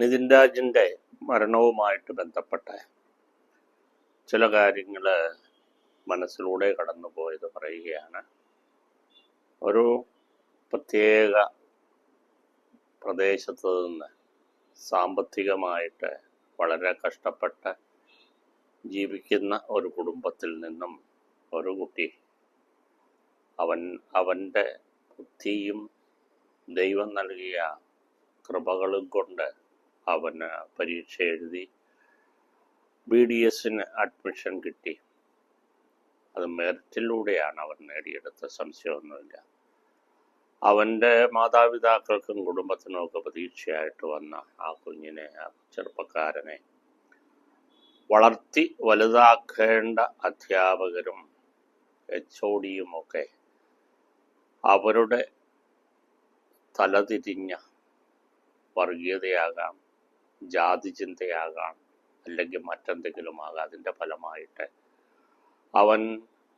നിതിൻ രാജിൻ്റെ മരണവുമായിട്ട് ബന്ധപ്പെട്ട ചില കാര്യങ്ങൾ മനസ്സിലൂടെ കടന്നുപോയത് പറയുകയാണ്. ഒരു പ്രത്യേക പ്രദേശത്ത് നിന്ന് സാമ്പത്തികമായിട്ട് വളരെ കഷ്ടപ്പെട്ട് ജീവിക്കുന്ന ഒരു കുടുംബത്തിൽ നിന്നും ഒരു കുട്ടി അവൻ്റെ ബുദ്ധിയും ദൈവം നൽകിയ കൃപകളും കൊണ്ട് അവന് പരീക്ഷ എഴുതി BDSന് അഡ്മിഷൻ കിട്ടി. അത് മെറിറ്റിലൂടെയാണ് അവൻ നേടിയെടുത്ത, സംശയമൊന്നുമില്ല. അവൻ്റെ മാതാപിതാക്കൾക്കും കുടുംബത്തിനും ഒക്കെ പ്രതീക്ഷയായിട്ട് വന്ന ആ കുഞ്ഞിനെ, ആ ചെറുപ്പക്കാരനെ വളർത്തി വലുതാക്കേണ്ട അധ്യാപകരും HODയും ഒക്കെ അവരുടെ തലതിരിഞ്ഞ വർഗീയതയാകാം, ജാതി ചിന്തയാകാം, അല്ലെങ്കിൽ മറ്റെന്തെങ്കിലും ആകാം, അതിൻ്റെ ഫലമായിട്ട്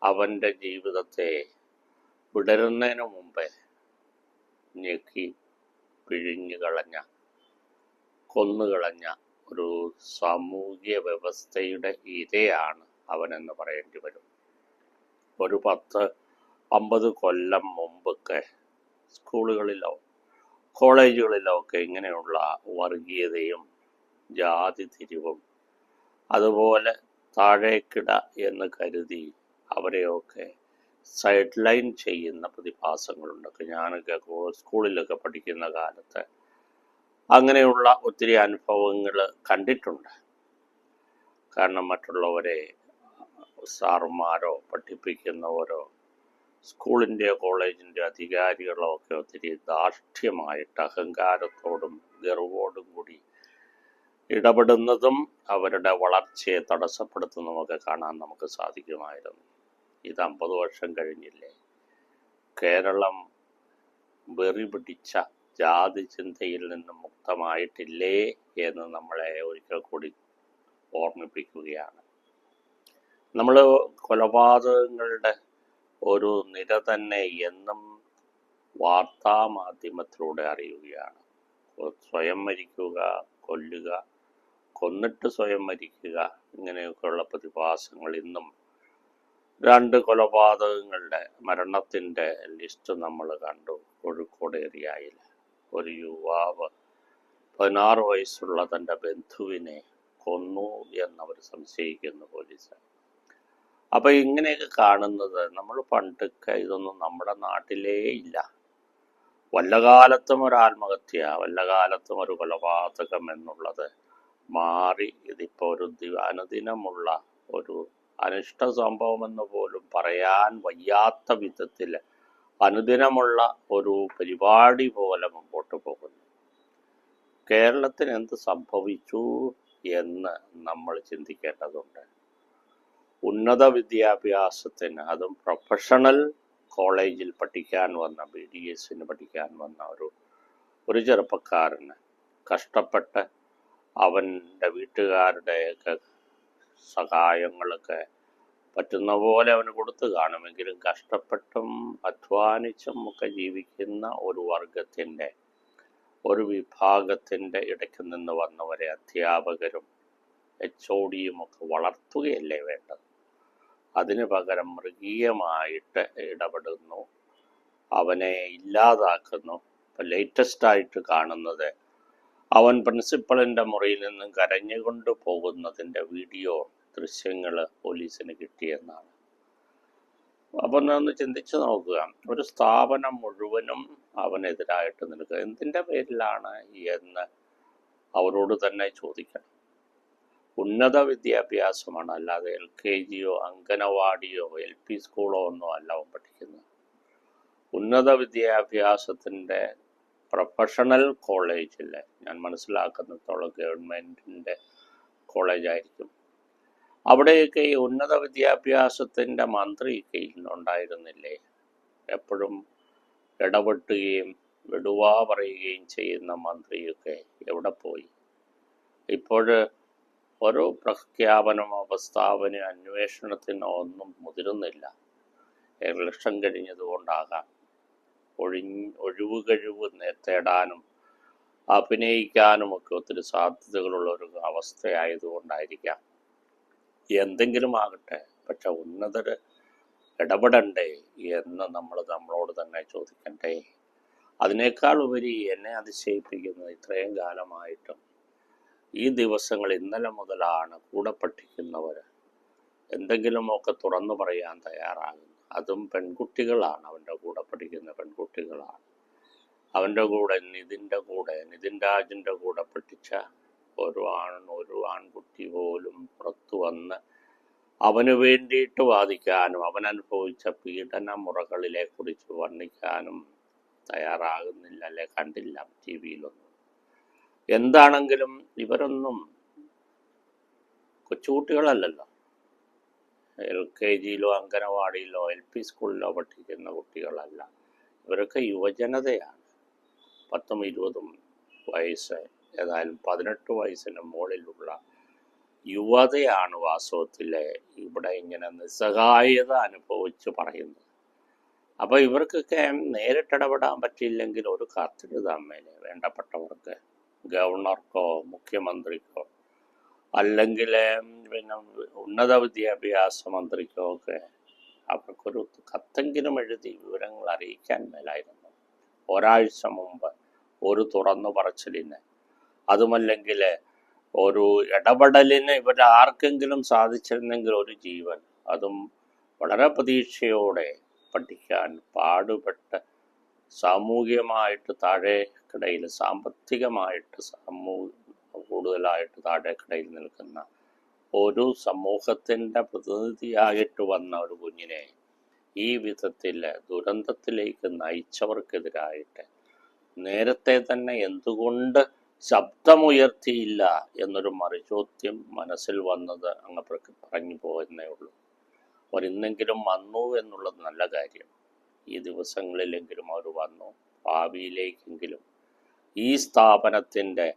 അവൻ്റെ ജീവിതത്തെ വിടരുന്നതിന് മുമ്പേ ഞെക്കി പിഴിഞ്ഞു കളഞ്ഞ, കൊന്നുകളഞ്ഞ ഒരു സാമൂഹ്യ വ്യവസ്ഥയുടെ ഇരയാണ് അവനെന്ന് പറയേണ്ടി വരും. ഒരു 10-50 കൊല്ലം മുമ്പൊക്കെ സ്കൂളുകളിലോ കോളേജുകളിലോ ഒക്കെ ഇങ്ങനെയുള്ള വർഗീയതയും ജാതി തിരിവും അതുപോലെ താഴേക്കിട എന്ന് കരുതി അവരെയൊക്കെ സൈഡ് ലൈൻ ചെയ്യുന്ന പ്രതിഭാസങ്ങളുണ്ടൊക്കെ. ഞാനൊക്കെ സ്കൂളിലൊക്കെ പഠിക്കുന്ന കാലത്ത് അങ്ങനെയുള്ള ഒത്തിരി അനുഭവങ്ങൾ കണ്ടിട്ടുണ്ട്. കാരണം മറ്റുള്ളവരെ സാറുമാരോ പഠിപ്പിക്കുന്നവരോ സ്കൂളിൻ്റെയോ കോളേജിൻ്റെയോ അധികാരികളോ ഒക്കെ ഒത്തിരി ധാർഷ്ട്യമായിട്ട് അഹങ്കാരത്തോടും ഗർവോടും കൂടി ഇടപെടുന്നതും അവരുടെ വളർച്ചയെ തടസ്സപ്പെടുത്തുന്നതുമൊക്കെ കാണാൻ നമുക്ക് സാധിക്കുമായിരുന്നു. ഇത് 50 വർഷം കഴിഞ്ഞില്ലേ? കേരളം വെറി പിടിച്ച ജാതി ചിന്തയിൽ നിന്ന് മുക്തമായിട്ടില്ലേ എന്ന് നമ്മളെ ഒരിക്കൽ കൂടി ഓർമ്മിപ്പിക്കുകയാണ്. നമ്മൾ കൊലപാതകങ്ങളുടെ ഒരു നിര തന്നെ എന്നും വാർത്താ മാധ്യമത്തിലൂടെ അറിയുകയാണ്. സ്വയം മരിക്കുക, കൊല്ലുക, കൊന്നിട്ട് സ്വയം മരിക്കുക, ഇങ്ങനെയൊക്കെയുള്ള പ്രതിഭാസങ്ങൾ ഇന്നും 2 കൊലപാതകങ്ങളുടെ മരണത്തിൻ്റെ ലിസ്റ്റ് നമ്മൾ കണ്ടു. കോഴിക്കോട് ഏരിയയിൽ ഒരു യുവാവ് 16 വയസ്സുള്ള തൻ്റെ ബന്ധുവിനെ കൊന്നു എന്നവർ സംശയിക്കുന്നു പോലീസ്. അപ്പം ഇങ്ങനെയൊക്കെ കാണുന്നത് നമ്മൾ പണ്ടൊക്കെ ഇതൊന്നും നമ്മുടെ നാട്ടിലേ ഇല്ല. വല്ല കാലത്തും ഒരു ആത്മഹത്യ, വല്ല കാലത്തും ഒരു കൊലപാതകം എന്നുള്ളത് മാറി ഇതിപ്പോൾ ഒരു അനുദിനമുള്ള ഒരു അനിഷ്ട സംഭവമെന്ന് പോലും പറയാൻ വയ്യാത്ത വിധത്തിൽ അനുദിനമുള്ള ഒരു പരിപാടി പോലെ മുമ്പോട്ട് പോകുന്നു. കേരളത്തിന് എന്ത് സംഭവിച്ചു എന്ന് നമ്മൾ ചിന്തിക്കേണ്ടതുണ്ട്. ഉന്നത വിദ്യാഭ്യാസത്തിന്, അതും പ്രൊഫഷണൽ കോളേജിൽ പഠിക്കാൻ വന്ന, BDSന് പഠിക്കാൻ വന്ന ഒരു ചെറുപ്പക്കാരന് കഷ്ടപ്പെട്ട് അവൻ്റെ വീട്ടുകാരുടെയൊക്കെ സഹായങ്ങളൊക്കെ പറ്റുന്ന പോലെ അവന് കൊടുത്തു കാണുമെങ്കിലും കഷ്ടപ്പെട്ടും അധ്വാനിച്ചും ഒക്കെ ജീവിക്കുന്ന ഒരു വർഗത്തിൻ്റെ, ഒരു വിഭാഗത്തിൻ്റെ ഇടയ്ക്ക് നിന്ന് വന്നവരെ അധ്യാപകരും HODയും ഒക്കെ വളർത്തുകയല്ലേ വേണ്ടത്? അതിന് പകരം മൃഗീയമായിട്ട് ഇടപെടുന്നു, അവനെ ഇല്ലാതാക്കുന്നു. ഇപ്പം ലേറ്റസ്റ്റായിട്ട് കാണുന്നത് അവൻ പ്രിൻസിപ്പളിൻ്റെ മുറിയിൽ നിന്നും കരഞ്ഞുകൊണ്ട് പോകുന്നതിൻ്റെ വീഡിയോ ദൃശ്യങ്ങൾ പോലീസിന് കിട്ടിയെന്നാണ്. അപ്പം ഒന്ന് ചിന്തിച്ചു നോക്കുക, ഒരു സ്ഥാപനം മുഴുവനും അവനെതിരായിട്ട് നിൽക്കുക എന്തിൻ്റെ പേരിലാണ് എന്ന് അവരോട് തന്നെ ചോദിക്കണം. ഉന്നത വിദ്യാഭ്യാസമാണ്, അല്ലാതെ LKGയോ അംഗനവാടിയോ LP സ്കൂളോ ഒന്നും അല്ല അവൻ പഠിക്കുന്നത്. ഉന്നത വിദ്യാഭ്യാസത്തിൻ്റെ പ്രൊഫഷണൽ കോളേജിൽ, ഞാൻ മനസ്സിലാക്കുന്നിടത്തോളം ഗവൺമെൻറ്റിൻ്റെ കോളേജായിരിക്കും, അവിടെയൊക്കെ ഈ ഉന്നത വിദ്യാഭ്യാസത്തിൻ്റെ മന്ത്രി കയ്യിലുണ്ടായിരുന്നില്ലേ? എപ്പോഴും ഇടപെട്ടുകയും വിടുവാ പറയുകയും ചെയ്യുന്ന മന്ത്രിയൊക്കെ എവിടെ പോയി? ഇപ്പോൾ ഒരു പ്രഖ്യാപനമോ പ്രസ്താവനയോ അന്വേഷണത്തിനോ ഒന്നും മുതിരുന്നില്ല. ഇലക്ഷൻ കഴിഞ്ഞതുകൊണ്ടാകാം. ഒഴിവ് കഴിവ് തേടാനും അഭിനയിക്കാനുമൊക്കെ ഒത്തിരി സാധ്യതകളുള്ള ഒരു അവസ്ഥയായതുകൊണ്ടായിരിക്കാം. എന്തെങ്കിലും ആകട്ടെ, പക്ഷെ ഉന്നതർ ഇടപെടണ്ടേ എന്ന് നമ്മളോട് തന്നെ ചോദിക്കണ്ടേ? അതിനേക്കാൾ ഉപരി എന്നെ അതിശയിപ്പിക്കുന്നത് ഇത്രയും കാലമായിട്ടും ഈ ദിവസങ്ങൾ ഇന്നലെ മുതലാണ് കൂടെ പഠിക്കുന്നവർ എന്തെങ്കിലുമൊക്കെ തുറന്നു പറയാൻ തയ്യാറാകുന്നത്. അതും പെൺകുട്ടികളാണ്, അവൻ്റെ കൂടെ പഠിക്കുന്ന പെൺകുട്ടികളാണ്. അവൻ്റെ കൂടെ നിതിൻ രാജിൻ്റെ കൂടെ പഠിച്ച ഒരു ആൺകുട്ടി പോലും പുറത്തു വന്ന് അവന് വേണ്ടിയിട്ട് വാദിക്കാനും അവൻ അനുഭവിച്ച പീഡന മുറകളിലെ കുറിച്ച് വർണ്ണിക്കാനും തയ്യാറാകുന്നില്ല, അല്ലെ കണ്ടില്ല ടി വിയിലൊന്നും. എന്താണെങ്കിലും ഇവരൊന്നും കൊച്ചുകുട്ടികളല്ലല്ലോ. LKG അംഗനവാടിയിലോ LP സ്കൂളിലോ പഠിക്കുന്ന കുട്ടികളല്ല. ഇവരൊക്കെ യുവജനതയാണ്. 10ഉം 20ഉം വയസ്സ്, ഏതായാലും 18 വയസ്സിന് മുകളിലുള്ള യുവതയാണ് വാസ്തവത്തിൽ ഇവിടെ ഇങ്ങനെ നിസ്സഹായത അനുഭവിച്ച് പറയുന്നത്. അപ്പോൾ ഇവർക്കൊക്കെ നേരിട്ടിടപെടാൻ പറ്റിയില്ലെങ്കിൽ ഒരു കത്തെഴുതാൻ മേലെ വേണ്ടപ്പെട്ടവർക്ക്, ഗവർണർക്കോ മുഖ്യമന്ത്രിക്കോ അല്ലെങ്കിൽ പിന്നെ ഉന്നത വിദ്യാഭ്യാസ മന്ത്രിക്കോ ഒക്കെ അവർക്കൊരു കത്തെങ്കിലും എഴുതി വിവരങ്ങൾ അറിയിക്കാൻ മേലായിരുന്നു. ഒരാഴ്ച മുമ്പ് ഒരു തുറന്നു പറച്ചിലിന്, അതുമല്ലെങ്കിൽ ഒരു ഇടപെടലിന് ഇവരാർക്കെങ്കിലും സാധിച്ചിരുന്നെങ്കിൽ ഒരു ജീവൻ, അതും വളരെ പ്രതീക്ഷയോടെ പഠിക്കാൻ പാടുപെട്ട് സാമൂഹികമായിട്ട് താഴേക്കിടയിൽ, സാമ്പത്തികമായിട്ട് കൂടുതലായിട്ട് താഴേക്കിടയിൽ നിൽക്കുന്ന ഒരു സമൂഹത്തിൻ്റെ പ്രതിനിധിയായിട്ട് വന്ന ഒരു കുഞ്ഞിനെ ഈ വിധത്തിൽ ദുരന്തത്തിലേക്ക് നയിച്ചവർക്കെതിരായിട്ട് നേരത്തെ തന്നെ എന്തുകൊണ്ട് ശബ്ദമുയർത്തിയില്ല എന്നൊരു മറുചോദ്യം മനസ്സിൽ വന്നത് അങ്ങ് പറഞ്ഞു പോകുന്നേ ഉള്ളൂ. അവരിന്നെങ്കിലും വന്നു എന്നുള്ളത് നല്ല കാര്യം. ഈ ദിവസങ്ങളിലെങ്കിലും അവർ വന്നു. ഭാവിയിലേക്കെങ്കിലും ഈ സ്ഥാപനത്തിൻ്റെ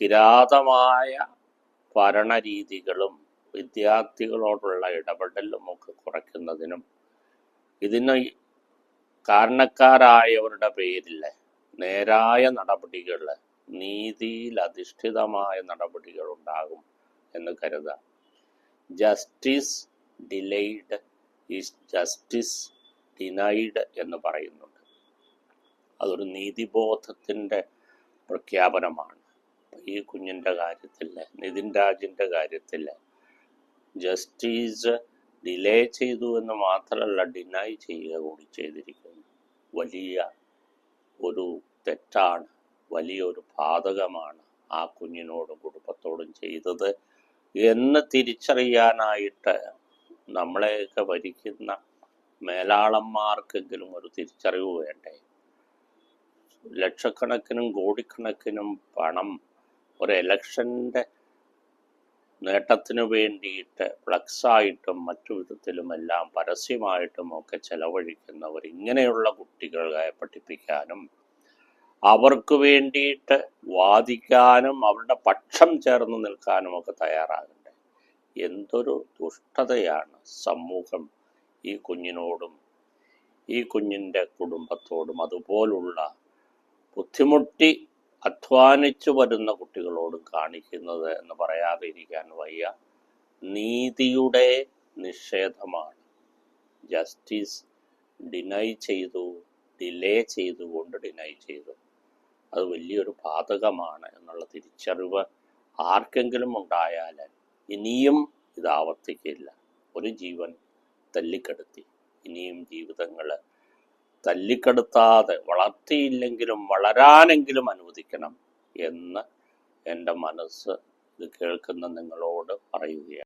കിരാതമായ ഭരണരീതികളും വിദ്യാർത്ഥികളോടുള്ള ഇടപെടലും ഒക്കെ കുറയ്ക്കുന്നതിനും ഇതിന് കാരണക്കാരായവരുടെ പേരിൽ നേരായ നടപടികൾ, നീതിയിൽ അധിഷ്ഠിതമായ നടപടികൾ ഉണ്ടാകും എന്ന് കരുതാം. ജസ്റ്റിസ് ഡിലെയ്ഡ് ഈസ് ജസ്റ്റിസ് ഡിനൈഡ് എന്ന് പറയുന്നുണ്ട്. അതൊരു നീതിബോധത്തിൻ്റെ പ്രഖ്യാപനമാണ്. ഈ കുഞ്ഞിൻ്റെ കാര്യത്തിൽ, നിതിൻ രാജിൻ്റെ കാര്യത്തിൽ ജസ്റ്റിസ് ഡിലേ ചെയ്തു എന്ന് മാത്രമല്ല, ഡിനൈ ചെയ്യുക കൂടി ചെയ്തിരിക്കുന്നു. വലിയ ഒരു തെറ്റാണ്, വലിയൊരു പാതകമാണ് ആ കുഞ്ഞിനോടും കുടുംബത്തോടും ചെയ്തത് എന്ന് തിരിച്ചറിയാനായിട്ട് നമ്മളെയൊക്കെ ഭരിക്കുന്ന മേലാളന്മാർക്കെങ്കിലും ഒരു തിരിച്ചറിവ് വേണ്ടേ? ലക്ഷക്കണക്കിനും കോടിക്കണക്കിനും പണം ഒരു ഇലക്ഷൻ്റെ നേട്ടത്തിന് വേണ്ടിയിട്ട് ഫ്ലക്സായിട്ടും മറ്റു വിധത്തിലുമെല്ലാം പരസ്യമായിട്ടും ഒക്കെ ചെലവഴിക്കുന്നവർ ഇങ്ങനെയുള്ള കുട്ടികളെ പഠിപ്പിക്കാനും അവർക്ക് വേണ്ടിയിട്ട് വാദിക്കാനും അവരുടെ പക്ഷം ചേർന്ന് നിൽക്കാനും ഒക്കെ തയ്യാറാകണ്ടേ? എന്തൊരു ദുഷ്ടതയാണ് സമൂഹം ഈ കുഞ്ഞിനോടും ഈ കുഞ്ഞിൻ്റെ കുടുംബത്തോടും അതുപോലുള്ള ബുദ്ധിമുട്ടി അധ്വാനിച്ചു വരുന്ന കുട്ടികളോടും കാണിക്കുന്നത് എന്ന് പറയാതെ ഇരിക്കാൻ വയ്യ. നീതിയുടെ നിഷേധമാണ്. ജസ്റ്റിസ് ഡിനൈ ചെയ്തു, ഡിലേ ചെയ്തുകൊണ്ട് ഡിനൈ ചെയ്തു. അത് വലിയൊരു പാതകമാണ് എന്നുള്ള തിരിച്ചറിവ് ആർക്കെങ്കിലും ഉണ്ടായാൽ ഇനിയും ഇത് ആവർത്തിക്കില്ല. ഒരു ജീവൻ തല്ലിക്കെടുത്തി, ഇനിയും ജീവിതങ്ങൾ തല്ലിക്കെടുത്താതെ വളർത്തിയില്ലെങ്കിലും വളരാനെങ്കിലും അനുവദിക്കണം എന്ന് എൻ്റെ മനസ്സ് ഇത് കേൾക്കുന്ന നിങ്ങളോട് പറയുകയാണ്.